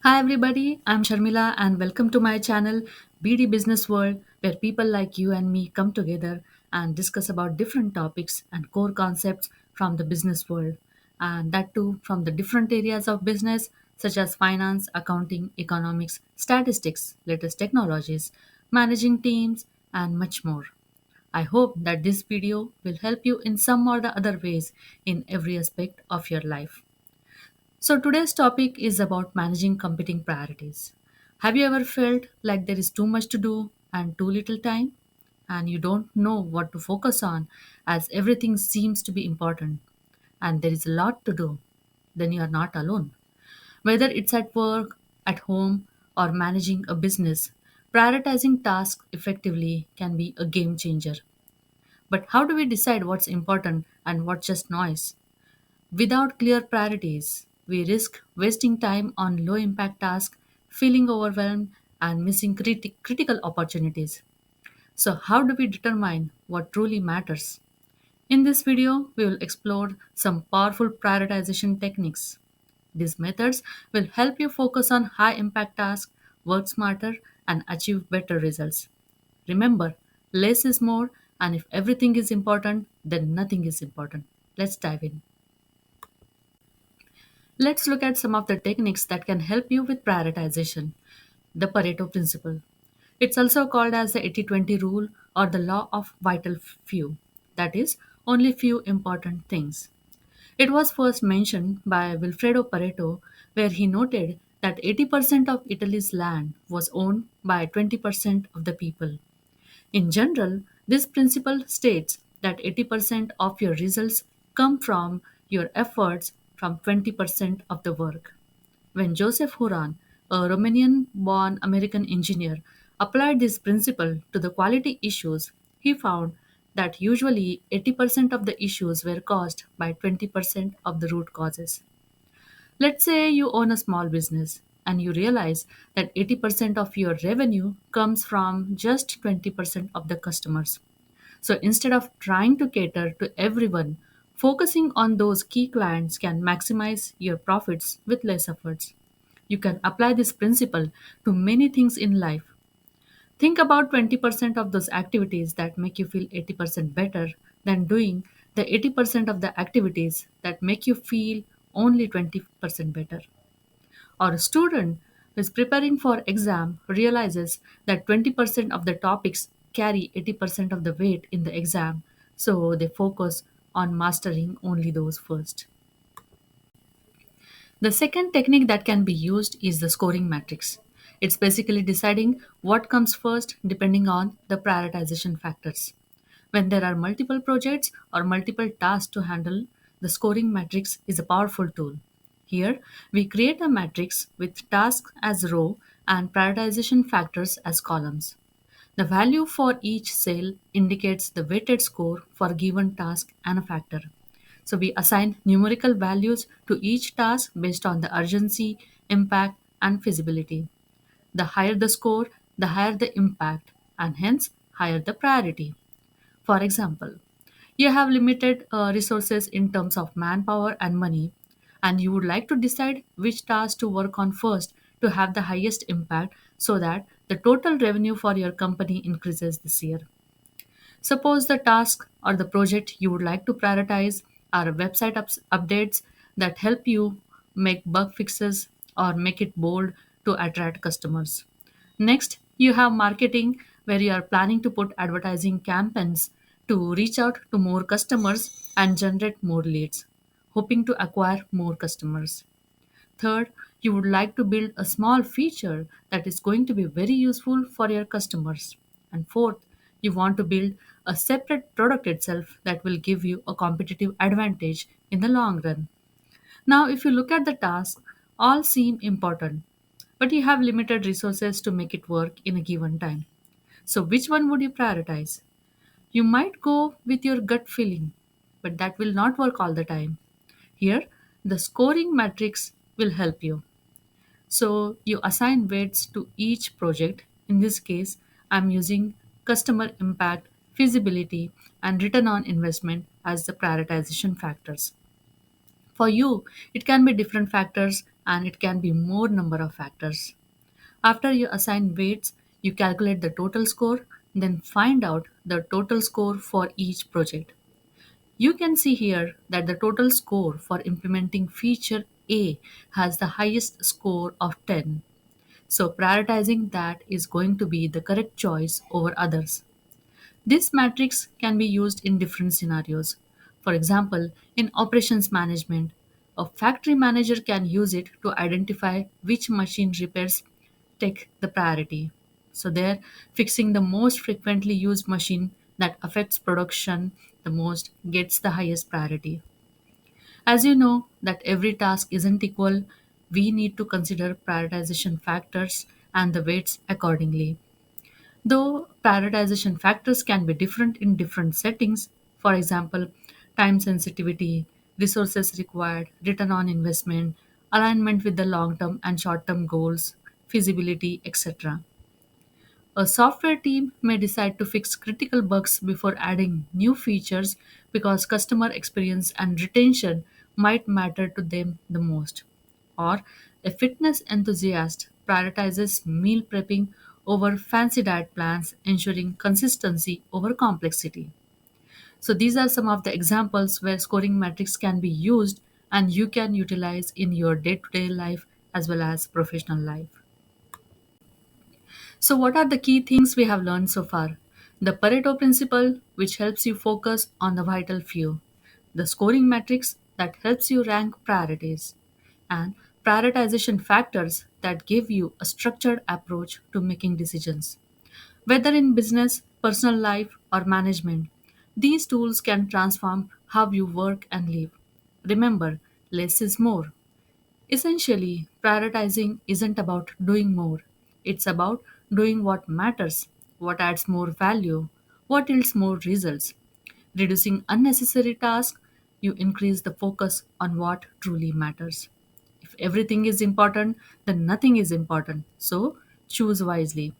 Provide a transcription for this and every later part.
Hi everybody, I'm Sharmila and welcome to my channel BD Business World where people like you and me come together and discuss about different topics and core concepts from the business world, and that too from the different areas of business such as finance, accounting, economics, statistics, latest technologies, managing teams and much more. I hope that this video will help you in some or the other ways in every aspect of your life. So, today's topic is about managing competing priorities. Have you ever felt like there is too much to do and too little time, and you don't know what to focus on as everything seems to be important, and there is a lot to do? Then you are not alone. Whether it's at work, at home, or managing a business, prioritizing tasks effectively can be a game changer. But how do we decide what's important and what's just noise? Without clear priorities, we risk wasting time on low impact tasks, feeling overwhelmed, and missing critical opportunities. So, how do we determine what truly matters? In this video, we will explore some powerful prioritization techniques. These methods will help you focus on high impact tasks, work smarter, and achieve better results. Remember, less is more, and if everything is important, then nothing is important. Let's dive in. Let's look at some of the techniques that can help you with prioritization. The Pareto principle. It's also called as the 80-20 rule or the law of vital few. That is, only few important things. It was first mentioned by Wilfredo Pareto, where he noted that 80% of Italy's land was owned by 20% of the people. In general, this principle states that 80% of your results come from your efforts from 20% of the work. When Joseph Huran, a Romanian born American engineer, applied this principle to the quality issues, he found that usually 80% of the issues were caused by 20% of the root causes. Let's say you own a small business and you realize that 80% of your revenue comes from just 20% of the customers. So instead of trying to cater to everyone, focusing on those key clients can maximize your profits with less efforts. You can apply this principle to many things in life. Think about 20% of those activities that make you feel 80% better than doing the 80% of the activities that make you feel only 20% better. Or a student who is preparing for exam realizes that 20% of the topics carry 80% of the weight in the exam, so they focus on mastering only those first. The second technique that can be used is the scoring matrix. It's basically deciding what comes first depending on the prioritization factors. When there are multiple projects or multiple tasks to handle, the scoring matrix is a powerful tool. Here, we create a matrix with tasks as row and prioritization factors as columns. The value for each cell indicates the weighted score for a given task and a factor. So we assign numerical values to each task based on the urgency, impact, and feasibility. The higher the score, the higher the impact, and hence higher the priority. For example, you have limited resources in terms of manpower and money, and you would like to decide which task to work on first to have the highest impact so that the total revenue for your company increases this year. Suppose the task or the project you would like to prioritize are website updates that help you make bug fixes or make it bold to attract customers. Next, you have marketing where you are planning to put advertising campaigns to reach out to more customers and generate more leads, hoping to acquire more customers. Third, you would like to build a small feature that is going to be very useful for your customers. And fourth, you want to build a separate product itself that will give you a competitive advantage in the long run. Now, if you look at the task, all seem important, but you have limited resources to make it work in a given time. So, which one would you prioritize? You might go with your gut feeling, but that will not work all the time. Here, the scoring matrix will help you. So you assign weights to each project. In this case, I'm using customer impact, feasibility, and return on investment as the prioritization factors. For you, it can be different factors and it can be more number of factors. After you assign weights, you calculate the total score, then find out the total score for each project. You can see here that the total score for implementing feature A has the highest score of 10. So prioritizing that is going to be the correct choice over others. This matrix can be used in different scenarios. For example, in operations management, a factory manager can use it to identify which machine repairs take the priority. So there, fixing the most frequently used machine that affects production the most gets the highest priority. As you know that every task isn't equal, we need to consider prioritization factors and the weights accordingly. Though prioritization factors can be different in different settings, for example, time sensitivity, resources required, return on investment, alignment with the long term and short term goals, feasibility, etc. A software team may decide to fix critical bugs before adding new features because customer experience and retention might matter to them the most. Or a fitness enthusiast prioritizes meal prepping over fancy diet plans, ensuring consistency over complexity. So, these are some of the examples where scoring metrics can be used and you can utilize in your day to day life as well as professional life. So, what are the key things we have learned so far? The Pareto principle, which helps you focus on the vital few, the scoring matrix that helps you rank priorities, and prioritization factors that give you a structured approach to making decisions. Whether in business, personal life, or management, these tools can transform how you work and live. Remember, less is more. Essentially, prioritizing isn't about doing more, it's about doing what matters, what adds more value, what yields more results. Reducing unnecessary tasks, you increase the focus on what truly matters. If everything is important, then nothing is important. So choose wisely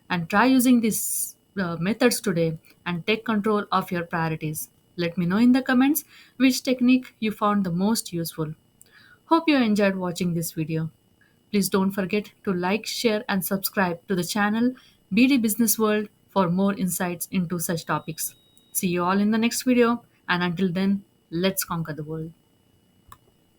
and try using these methods today and take control of your priorities. Let me know in the comments which technique you found the most useful. Hope you enjoyed watching this video. Please don't forget to like, share, and subscribe to the channel BD Business World for more insights into such topics. See you all in the next video, and until then, let's conquer the world.